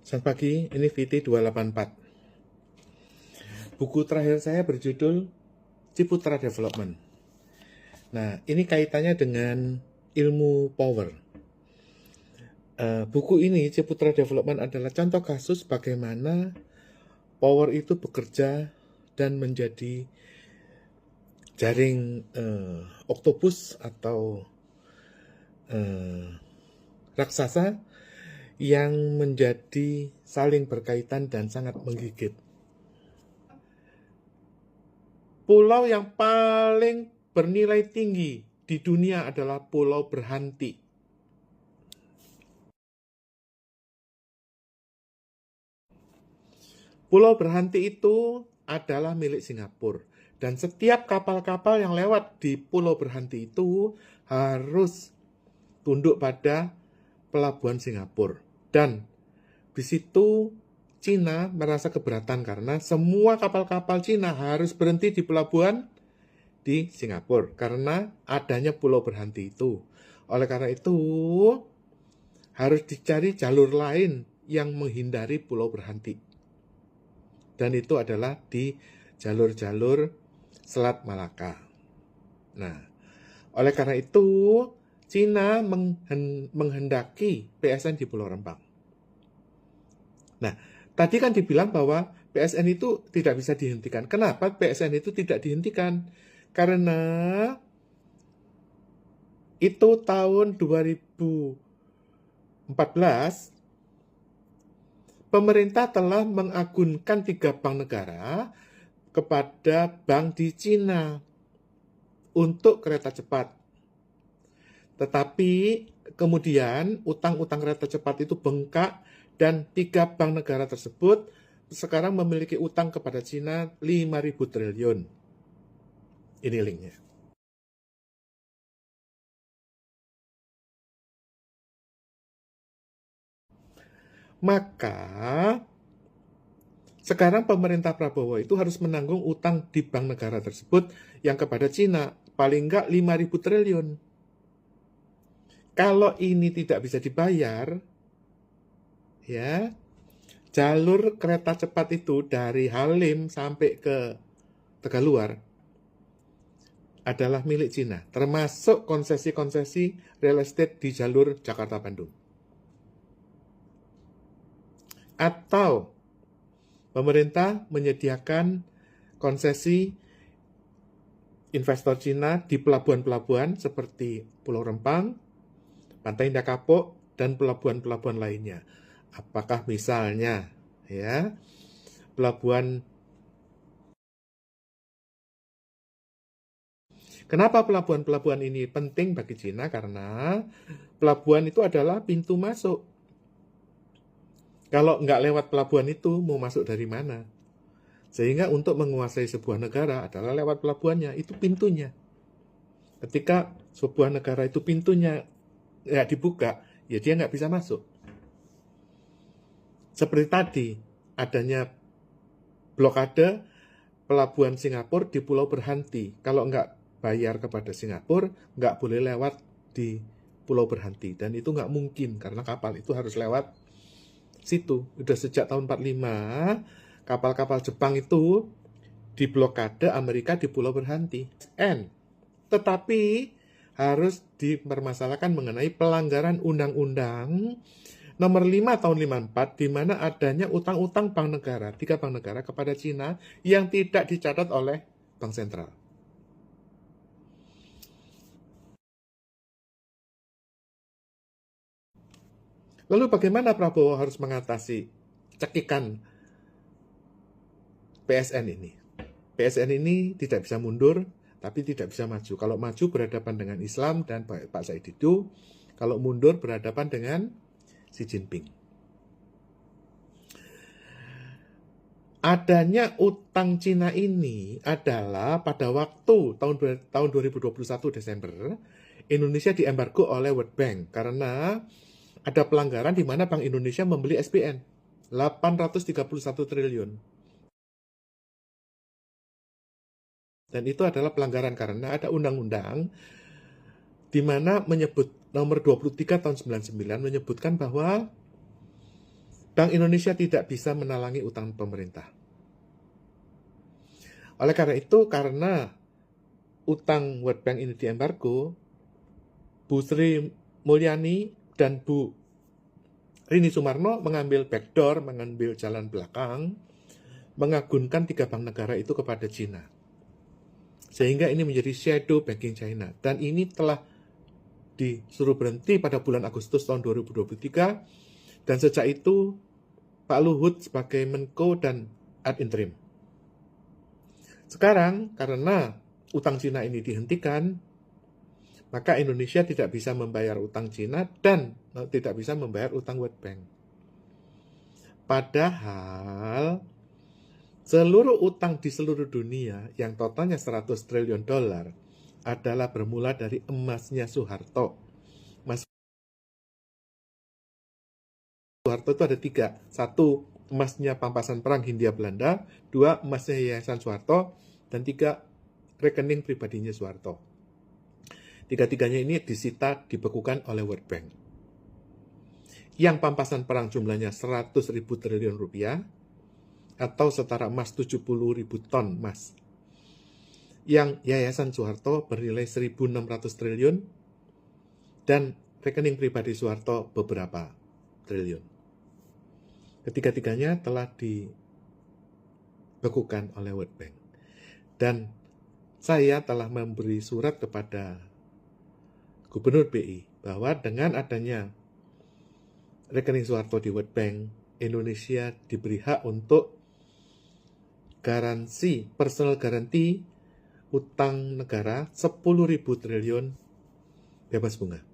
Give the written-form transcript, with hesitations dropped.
Selamat pagi, ini VT284. Buku terakhir saya berjudul Ciputra Development. Nah, ini kaitannya dengan ilmu power. Buku ini, Ciputra Development, adalah contoh kasus bagaimana power itu bekerja dan menjadi jaring oktopus atau raksasa yang menjadi saling berkaitan dan sangat menggigit. Pulau yang paling bernilai tinggi di dunia adalah Pulau Berhanti. Pulau Berhanti itu adalah milik Singapura. Dan setiap kapal-kapal yang lewat di Pulau Berhanti itu harus tunduk pada pelabuhan Singapura. Dan di situ Cina merasa keberatan karena semua kapal-kapal Cina harus berhenti di pelabuhan di Singapura karena adanya Pulau Berhanti itu. Oleh karena itu, harus dicari jalur lain yang menghindari Pulau Berhanti. Dan itu adalah di jalur-jalur Selat Malaka. Nah, oleh karena itu, Cina menghendaki PSN di Pulau Rempang. Nah, tadi kan dibilang bahwa PSN itu tidak bisa dihentikan. Kenapa PSN itu tidak dihentikan? Karena itu tahun 2014, pemerintah telah mengagunkan 3 bank negara kepada bank di Cina untuk kereta cepat. Tetapi kemudian utang-utang kereta cepat itu bengkak dan 3 bank negara tersebut sekarang memiliki utang kepada Cina 5.000 triliun. Ini linknya. Maka sekarang pemerintah Prabowo itu harus menanggung utang di bank negara tersebut yang kepada Cina paling enggak 5.000 triliun. Kalau ini tidak bisa dibayar, ya, jalur kereta cepat itu dari Halim sampai ke Tegaluar adalah milik Cina, termasuk konsesi-konsesi real estate di jalur Jakarta-Bandung. Atau pemerintah menyediakan konsesi investor Cina di pelabuhan-pelabuhan seperti Pulau Rempang, Pantai Indah Kapuk, dan pelabuhan-pelabuhan lainnya. Apakah misalnya ya pelabuhan. Kenapa pelabuhan-pelabuhan ini penting bagi Cina? Karena pelabuhan itu adalah pintu masuk. Kalau nggak lewat pelabuhan itu, mau masuk dari mana? Sehingga untuk menguasai sebuah negara adalah lewat pelabuhannya, itu pintunya. Ketika sebuah negara itu pintunya nggak dibuka, ya dia nggak bisa masuk. Seperti tadi, adanya blokade pelabuhan Singapura di Pulau Berhanti. Kalau nggak bayar kepada Singapura, nggak boleh lewat di Pulau Berhanti. Dan itu nggak mungkin, karena kapal itu harus lewat situ. Udah sejak tahun 45, kapal-kapal Jepang itu diblokade Amerika di Pulau Berhanti. Tetapi harus dipermasalahkan mengenai pelanggaran Undang-Undang Nomor 5 tahun 54, di mana adanya utang-utang bank negara, 3 bank negara kepada Cina yang tidak dicatat oleh Bank Sentral. Lalu bagaimana Prabowo harus mengatasi cekikan PSN ini? PSN ini tidak bisa mundur, tapi tidak bisa maju. Kalau maju berhadapan dengan Islam dan Pak Said Didu, kalau mundur berhadapan dengan Xi Jinping. Adanya utang Cina ini adalah pada waktu tahun 2021 Desember, Indonesia diembargo oleh World Bank karena ada pelanggaran di mana Bank Indonesia membeli SBN 831 triliun. Dan itu adalah pelanggaran karena ada undang-undang di mana menyebut nomor 23 tahun 99 menyebutkan bahwa Bank Indonesia tidak bisa menalangi utang pemerintah. Oleh karena itu, karena utang World Bank ini diembargo, Bu Sri Mulyani dan Bu Rini Sumarno mengambil backdoor, mengambil jalan belakang, mengagunkan 3 bank negara itu kepada China. Sehingga ini menjadi shadow banking China. Dan ini telah disuruh berhenti pada bulan Agustus tahun 2023. Dan sejak itu, Pak Luhut sebagai Menko dan ad interim. Sekarang, karena utang China ini dihentikan, maka Indonesia tidak bisa membayar utang China dan tidak bisa membayar utang World Bank. Padahal seluruh utang di seluruh dunia yang totalnya 100 triliun dolar adalah bermula dari emasnya Soeharto. Mas Soeharto itu ada 3. 1, emasnya Pampasan Perang Hindia Belanda. 2, emasnya Yayasan Soeharto. Dan 3, rekening pribadinya Soeharto. 3-tiganya ini disita, dibekukan oleh World Bank. Yang Pampasan Perang jumlahnya 100.000 triliun rupiah, atau setara emas 70.000 ton emas. Yang Yayasan Soeharto bernilai 1.600 triliun, dan rekening pribadi Soeharto beberapa triliun. Ketiga-tiganya telah dibekukan oleh World Bank. Dan saya telah memberi surat kepada Gubernur BI bahwa dengan adanya rekening Soeharto di World Bank, Indonesia diberi hak untuk garansi, personal garanti utang negara 10.000 triliun bebas bunga.